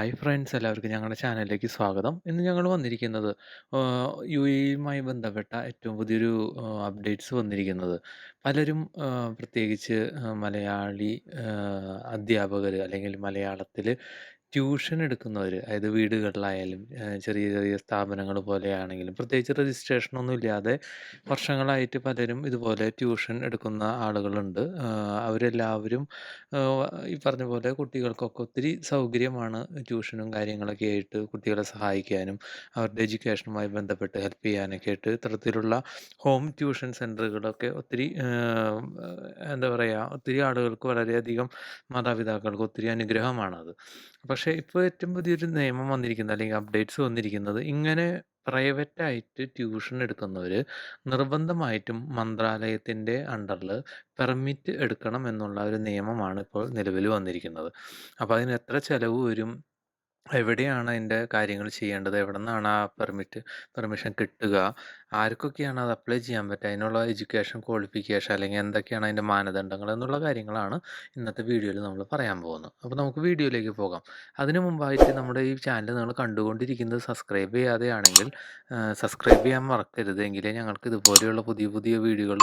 Hi friends, എല്ലാവർക്കും ഞങ്ങളുടെ ചാനലിലേക്ക് സ്വാഗതം. ഇന്ന് ഞങ്ങൾ വന്നിരിക്കുന്നത് യു എയുമായി ബന്ധപ്പെട്ട ഏറ്റവും പുതിയൊരു അപ്ഡേറ്റ്സ് വന്നിരിക്കുന്നത്. പലരും പ്രത്യേകിച്ച് മലയാളി അധ്യാപകർ അല്ലെങ്കിൽ മലയാളത്തിൽ ട്യൂഷൻ എടുക്കുന്നവർ, അതായത് വീടുകളിലായാലും ചെറിയ ചെറിയ സ്ഥാപനങ്ങൾ പോലെയാണെങ്കിലും പ്രത്യേകിച്ച് രജിസ്ട്രേഷനൊന്നും ഇല്ലാതെ വർഷങ്ങളായിട്ട് പലരും ഇതുപോലെ ട്യൂഷൻ എടുക്കുന്ന ആളുകളുണ്ട്. അവരെല്ലാവരും ഈ പറഞ്ഞ പോലെ കുട്ടികൾക്കൊക്കെ ഒത്തിരി സൗകര്യമാണ് ട്യൂഷനും കാര്യങ്ങളൊക്കെ ആയിട്ട് കുട്ടികളെ സഹായിക്കാനും അവരുടെ എഡ്യൂക്കേഷനുമായി ബന്ധപ്പെട്ട് ഹെൽപ്പ് ചെയ്യാനൊക്കെ ആയിട്ട് ഇത്തരത്തിലുള്ള ഹോം ട്യൂഷൻ സെൻ്ററുകളൊക്കെ ഒത്തിരി എന്താ പറയുക, ഒത്തിരി ആളുകൾക്ക് വളരെയധികം മാതാപിതാക്കൾക്ക് ഒത്തിരി അനുഗ്രഹമാണത്. പക്ഷേ ഇപ്പോൾ ഏറ്റവും പുതിയൊരു നിയമം വന്നിരിക്കുന്നത് അല്ലെങ്കിൽ അപ്ഡേറ്റ്സ് വന്നിരിക്കുന്നത്, ഇങ്ങനെ പ്രൈവറ്റായിട്ട് ട്യൂഷൻ എടുക്കുന്നവർ നിർബന്ധമായിട്ടും മന്ത്രാലയത്തിൻ്റെ അണ്ടറിൽ പെർമിറ്റ് എടുക്കണം എന്നുള്ള ഒരു നിയമമാണ് ഇപ്പോൾ നിലവിൽ വന്നിരിക്കുന്നത്. അപ്പോൾ അതിന് എത്ര ചിലവ് വരും, എവിടെയാണ് അതിൻ്റെ കാര്യങ്ങൾ ചെയ്യേണ്ടത്, എവിടെ നിന്നാണ് ആ പെർമിഷൻ കിട്ടുക, ആർക്കൊക്കെയാണ് അത് അപ്ലൈ ചെയ്യാൻ പറ്റുക, അതിനുള്ള എഡ്യൂക്കേഷൻ ക്വാളിഫിക്കേഷൻ അല്ലെങ്കിൽ എന്തൊക്കെയാണ് അതിൻ്റെ മാനദണ്ഡങ്ങൾ എന്നുള്ള കാര്യങ്ങളാണ് ഇന്നത്തെ വീഡിയോയിൽ നമ്മൾ പറയാൻ പോകുന്നത്. അപ്പോൾ നമുക്ക് വീഡിയോയിലേക്ക് പോകാം. അതിനു മുമ്പായിട്ട് നമ്മുടെ ഈ ചാനൽ നിങ്ങൾ കണ്ടുകൊണ്ടിരിക്കുന്നത് സബ്സ്ക്രൈബ് ചെയ്യാതെയാണെങ്കിൽ സബ്സ്ക്രൈബ് ചെയ്യാൻ മറക്കരുത്. എങ്കിലേ ഞങ്ങൾക്ക് ഇതുപോലെയുള്ള പുതിയ പുതിയ വീഡിയോകൾ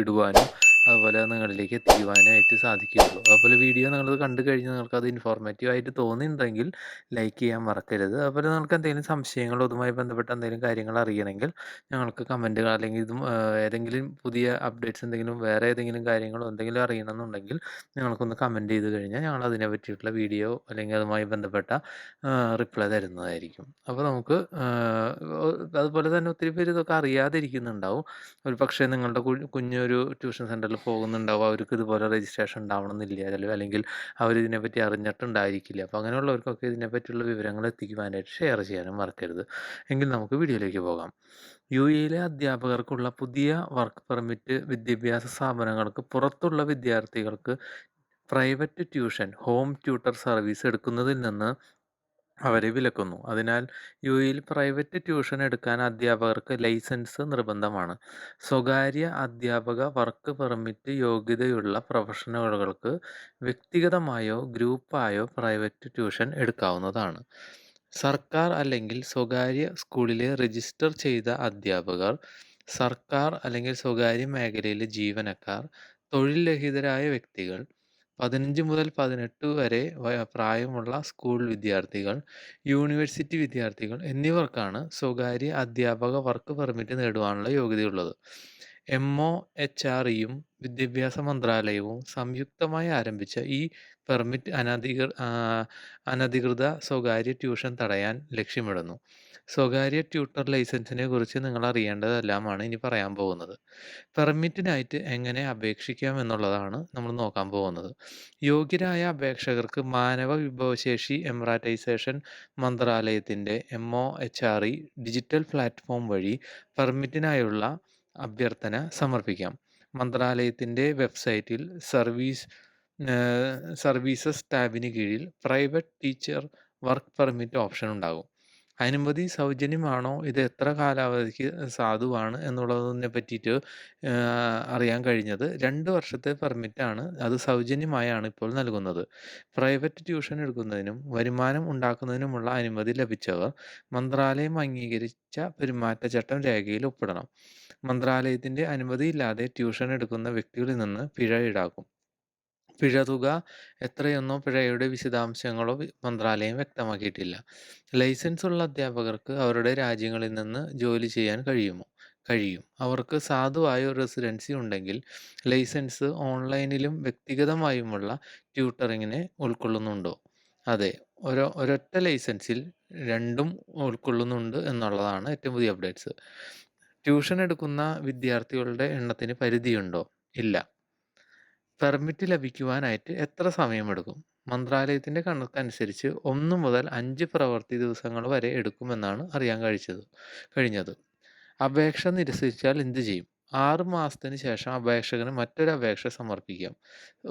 ഇടുവാനും അതുപോലെ നിങ്ങളിലേക്ക് എത്തിക്കുവാനായിട്ട് സാധിക്കുകയുള്ളൂ. അതുപോലെ വീഡിയോ നിങ്ങളത് കണ്ടു കഴിഞ്ഞ് നിങ്ങൾക്കത് ഇൻഫോർമേറ്റീവായിട്ട് തോന്നുന്നുണ്ടെങ്കിൽ ലൈക്ക് ചെയ്യാൻ മറക്കരുത്. അതുപോലെ നിങ്ങൾക്ക് എന്തെങ്കിലും സംശയങ്ങളോ അതുമായി ബന്ധപ്പെട്ട എന്തെങ്കിലും കാര്യങ്ങൾ അറിയണമെങ്കിൽ ഞങ്ങൾക്ക് കമൻറ്റുകൾ അല്ലെങ്കിൽ ഏതെങ്കിലും പുതിയ അപ്ഡേറ്റ്സ് എന്തെങ്കിലും വേറെ ഏതെങ്കിലും കാര്യങ്ങളോ എന്തെങ്കിലും അറിയണമെന്നുണ്ടെങ്കിൽ ഞങ്ങൾക്കൊന്ന് കമൻറ്റ് ചെയ്ത് കഴിഞ്ഞാൽ ഞങ്ങൾ അതിനെ പറ്റിയിട്ടുള്ള വീഡിയോ അല്ലെങ്കിൽ അതുമായി ബന്ധപ്പെട്ട റിപ്ലൈ തരുന്നതായിരിക്കും. അപ്പോൾ നമുക്ക് അതുപോലെ തന്നെ ഒത്തിരി പേര് ഇതൊക്കെ അറിയാതിരിക്കുന്നുണ്ടാവും. ഒരു പക്ഷേ നിങ്ങളുടെ കുഞ്ഞൊരു ട്യൂഷൻ സെൻറ്ററിൽ പോകുന്നുണ്ടാവും, അവർക്ക് ഇതുപോലെ രജിസ്ട്രേഷൻ ഉണ്ടാവണമെന്നില്ല, അല്ലെങ്കിൽ അവരിതിനെപ്പറ്റി അറിഞ്ഞിട്ടുണ്ടായിരിക്കില്ല. അപ്പോൾ അങ്ങനെയുള്ളവർക്കൊക്കെ ഇതിനെപ്പറ്റിയുള്ള വിവരങ്ങൾ എത്തിക്കുവാനായിട്ട് ഷെയർ ചെയ്യാനും മറക്കരുത്. എങ്കിൽ നമുക്ക് വീഡിയോയിലേക്ക് പോകാം. യു എയിലെ അധ്യാപകർക്കുള്ള പുതിയ വർക്ക് പെർമിറ്റ് വിദ്യാഭ്യാസ സ്ഥാപനങ്ങൾക്ക് പുറത്തുള്ള വിദ്യാർത്ഥികൾക്ക് private tuition home tutor service എടുക്കുന്നതിൽ നിന്ന് അവരെ വിലക്കുന്നു. അതിനാൽ യു എയിൽ പ്രൈവറ്റ് ട്യൂഷൻ എടുക്കാൻ അധ്യാപകർക്ക് ലൈസൻസ് നിർബന്ധമാണ്. സ്വകാര്യ അധ്യാപക വർക്ക് പെർമിറ്റ് യോഗ്യതയുള്ള പ്രൊഫഷണലുകൾക്ക് വ്യക്തിഗതമായോ ഗ്രൂപ്പായോ പ്രൈവറ്റ് ട്യൂഷൻ എടുക്കാവുന്നതാണ്. സർക്കാർ അല്ലെങ്കിൽ സ്വകാര്യ സ്കൂളിലെ രജിസ്റ്റർ ചെയ്ത അധ്യാപകർ, സർക്കാർ അല്ലെങ്കിൽ സ്വകാര്യ മേഖലയിലെ ജീവനക്കാർ, തൊഴിൽ രഹിതരായ വ്യക്തികൾ, 15 മുതൽ 18 വരെ പ്രായമുള്ള സ്കൂൾ വിദ്യാർത്ഥികൾ, യൂണിവേഴ്സിറ്റി വിദ്യാർത്ഥികൾ എന്നിവർക്കാണ് സ്വകാര്യ അധ്യാപക വർക്ക് പെർമിറ്റ് നേടുവാനുള്ള യോഗ്യതയുള്ളത്. MOHREയും വിദ്യാഭ്യാസ മന്ത്രാലയവും സംയുക്തമായി ആരംഭിച്ച ഈ പെർമിറ്റ് അനധികൃത സ്വകാര്യ ട്യൂഷൻ തടയാൻ ലക്ഷ്യമിടുന്നു. സ്വകാര്യ ട്യൂട്ടർ ലൈസൻസിനെ കുറിച്ച് നിങ്ങൾ അറിയേണ്ടതെല്ലാമാണ് ഇനി പറയാൻ പോകുന്നത്. പെർമിറ്റിനായിട്ട് എങ്ങനെ അപേക്ഷിക്കാം എന്നുള്ളതാണ് നമ്മൾ നോക്കാൻ പോകുന്നത്. യോഗ്യരായ അപേക്ഷകർക്ക് മാനവ വിഭവശേഷി എംറാറ്റൈസേഷൻ മന്ത്രാലയത്തിൻ്റെ MOHRE ഡിജിറ്റൽ പ്ലാറ്റ്ഫോം വഴി പെർമിറ്റിനായുള്ള അഭ്യർത്ഥന സമർപ്പിക്കാം. മന്ത്രാലയത്തിൻ്റെ വെബ്സൈറ്റിൽ സർവീസസ് ടാബിന് കീഴിൽ private teacher work permit option ഉണ്ടാകും. അനുമതി സൗജന്യമാണോ, ഇത് എത്ര കാലാവധിക്ക് സാധുവാണ് എന്നുള്ളതിനെ പറ്റിയിട്ട് അറിയാൻ കഴിഞ്ഞത് 2 വർഷത്തെ പെർമിറ്റാണ്. അത് സൗജന്യമായാണ് ഇപ്പോൾ നൽകുന്നത്. പ്രൈവറ്റ് ട്യൂഷൻ എടുക്കുന്നതിനും വരുമാനം ഉണ്ടാക്കുന്നതിനുമുള്ള അനുമതി ലഭിച്ചവർ മന്ത്രാലയം അംഗീകരിച്ച പെരുമാറ്റച്ചട്ടം രേഖയിൽ ഒപ്പിടണം. മന്ത്രാലയത്തിൻ്റെ അനുമതിയില്ലാതെ ട്യൂഷൻ എടുക്കുന്ന വ്യക്തികളിൽ നിന്ന് പിഴ ഈടാക്കും. പിഴതുക എത്രയെന്നോ പിഴയുടെ വിശദാംശങ്ങളോ മന്ത്രാലയം വ്യക്തമാക്കിയിട്ടില്ല. ലൈസൻസ് ഉള്ള അധ്യാപകർക്ക് അവരുടെ രാജ്യങ്ങളിൽ നിന്ന് ജോലി ചെയ്യാൻ കഴിയും. അവർക്ക് സാധുവായ ഒരു റെസിഡൻസി ഉണ്ടെങ്കിൽ ലൈസൻസ് ഓൺലൈനിലും വ്യക്തിഗതമായുമുള്ള ട്യൂട്ടറിങ്ങിനെ ഉൾക്കൊള്ളുന്നുണ്ടോ? അതെ, ഒരൊറ്റ ലൈസൻസിൽ രണ്ടും ഉൾക്കൊള്ളുന്നുണ്ട് എന്നുള്ളതാണ് ഏറ്റവും പുതിയ അപ്ഡേറ്റ്സ്. ട്യൂഷൻ എടുക്കുന്ന വിദ്യാർത്ഥികളുടെ എണ്ണത്തിന് പരിധിയുണ്ടോ? ഇല്ല. പെർമിറ്റ് ലഭിക്കുവാനായിട്ട് എത്ര സമയമെടുക്കും? മന്ത്രാലയത്തിൻ്റെ കണക്കനുസരിച്ച് 1 മുതൽ 5 പ്രവൃത്തി ദിവസങ്ങൾ വരെ എടുക്കുമെന്നാണ് അറിയാൻ കഴിഞ്ഞത്. അപേക്ഷ നിരസിച്ചാൽ എന്ത് ചെയ്യും? 6 മാസത്തിന് ശേഷം അപേക്ഷകന് മറ്റൊരു അപേക്ഷ സമർപ്പിക്കാം.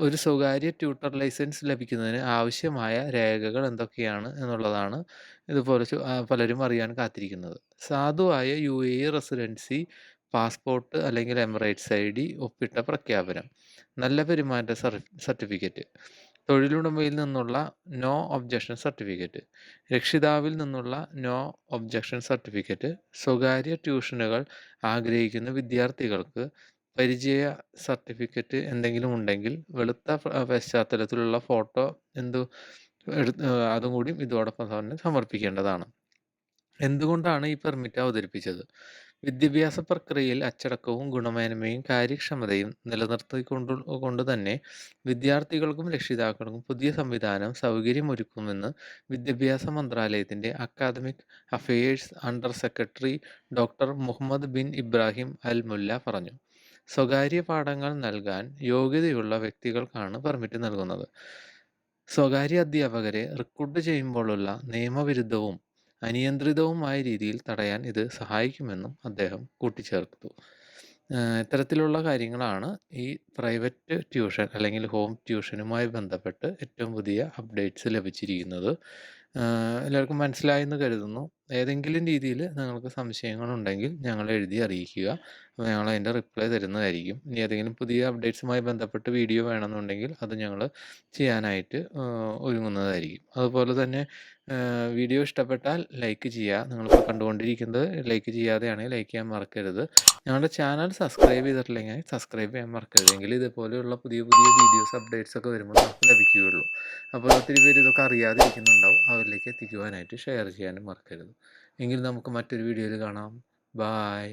ഒരു സ്വകാര്യ ട്യൂട്ടർ ലൈസൻസ് ലഭിക്കുന്നതിന് ആവശ്യമായ രേഖകൾ എന്തൊക്കെയാണ് എന്നുള്ളതാണ് ഇതുപോലെ പലരും അറിയാൻ കാത്തിരിക്കുന്നത്. സാധുവായ UAE റെസിഡൻസി, പാസ്പോർട്ട് അല്ലെങ്കിൽ എമിറേറ്റ്സ് ID ഒപ്പിട്ട പ്രഖ്യാപനം, നല്ല പെരുമാറ്റ സർട്ടിഫിക്കറ്റ്, തൊഴിലുടമയിൽ നിന്നുള്ള നോ ഒബ്ജക്ഷൻ സർട്ടിഫിക്കറ്റ്, രക്ഷിതാവിൽ നിന്നുള്ള നോ ഒബ്ജക്ഷൻ സർട്ടിഫിക്കറ്റ്, സ്വകാര്യ ട്യൂഷനുകൾ ആഗ്രഹിക്കുന്ന വിദ്യാർത്ഥികൾക്ക് പരിചയ സർട്ടിഫിക്കറ്റ് എന്തെങ്കിലും ഉണ്ടെങ്കിൽ വെളുത്ത പശ്ചാത്തലത്തിലുള്ള ഫോട്ടോ എന്തു അതും കൂടി ഇതോടൊപ്പം തന്നെ സമർപ്പിക്കേണ്ടതാണ്. എന്തുകൊണ്ടാണ് ഈ പെർമിറ്റ് അവതരിപ്പിച്ചത്? വിദ്യാഭ്യാസ പ്രക്രിയയിൽ അച്ചടക്കവും ഗുണമേന്മയും കാര്യക്ഷമതയും കൊണ്ട് തന്നെ വിദ്യാർത്ഥികൾക്കും രക്ഷിതാക്കൾക്കും പുതിയ സംവിധാനം സൗകര്യമൊരുക്കുമെന്ന് വിദ്യാഭ്യാസ മന്ത്രാലയത്തിൻ്റെ academic affairs under secretary doctor Muhammad bin Ibrahim Al Mulla പറഞ്ഞു. സ്വകാര്യ പാഠങ്ങൾ നൽകാൻ യോഗ്യതയുള്ള വ്യക്തികൾക്കാണ് പെർമിറ്റ് നൽകുന്നത്. സ്വകാര്യ അധ്യാപകരെ റിക്രൂട്ട് ചെയ്യുമ്പോഴുള്ള നിയമവിരുദ്ധവും അനിയന്ത്രിതവുമായ രീതിയിൽ തടയാൻ ഇത് സഹായിക്കുമെന്നും അദ്ദേഹം കൂട്ടിച്ചേർത്തു. ഇത്തരത്തിലുള്ള കാര്യങ്ങളാണ് ഈ പ്രൈവറ്റ് ട്യൂഷൻ അല്ലെങ്കിൽ ഹോം ട്യൂഷനുമായി ബന്ധപ്പെട്ട് ഏറ്റവും പുതിയ അപ്ഡേറ്റ്സ് ലഭിച്ചിരിക്കുന്നത്. എല്ലാവർക്കും മനസ്സിലായെന്ന് കരുതുന്നു. ഏതെങ്കിലും രീതിയിൽ നിങ്ങൾക്ക് സംശയങ്ങളുണ്ടെങ്കിൽ ഞങ്ങളെ എഴുതി അറിയിക്കുക. അപ്പോൾ ഞങ്ങൾ അതിൻ്റെ റിപ്ലൈ തരുന്നതായിരിക്കും. ഇനി ഏതെങ്കിലും പുതിയ അപ്ഡേറ്റ്സുമായി ബന്ധപ്പെട്ട് വീഡിയോ വേണമെന്നുണ്ടെങ്കിൽ അത് ഞങ്ങൾ ചെയ്യാനായിട്ട് ഒരുങ്ങുന്നതായിരിക്കും. അതുപോലെ തന്നെ വീഡിയോ ഇഷ്ടപ്പെട്ടാൽ ലൈക്ക് ചെയ്യുക. നിങ്ങളിപ്പോൾ കണ്ടുകൊണ്ടിരിക്കുന്നത് ലൈക്ക് ചെയ്യാതെയാണെങ്കിൽ ലൈക്ക് ചെയ്യാൻ മറക്കരുത്. ഞങ്ങളുടെ ചാനൽ സബ്സ്ക്രൈബ് ചെയ്തിട്ടില്ലെങ്കിൽ സബ്സ്ക്രൈബ് ചെയ്യാൻ മറക്കരുത്. എങ്കിൽ ഇതുപോലെയുള്ള പുതിയ പുതിയ വീഡിയോസ് അപ്ഡേറ്റ്സ് ഒക്കെ വരുമ്പോൾ നമുക്ക് ലഭിക്കുകയുള്ളൂ. അപ്പോൾ ഒത്തിരി പേര് ഇതൊക്കെ അറിയാതിരിക്കുന്നുണ്ടാവും. അവരിലേക്ക് എത്തിക്കുവാനായിട്ട് ഷെയർ ചെയ്യാനും മറക്കരുത്. എങ്കിൽ നമുക്ക് മറ്റൊരു വീഡിയോയിൽ കാണാം. ബായ്.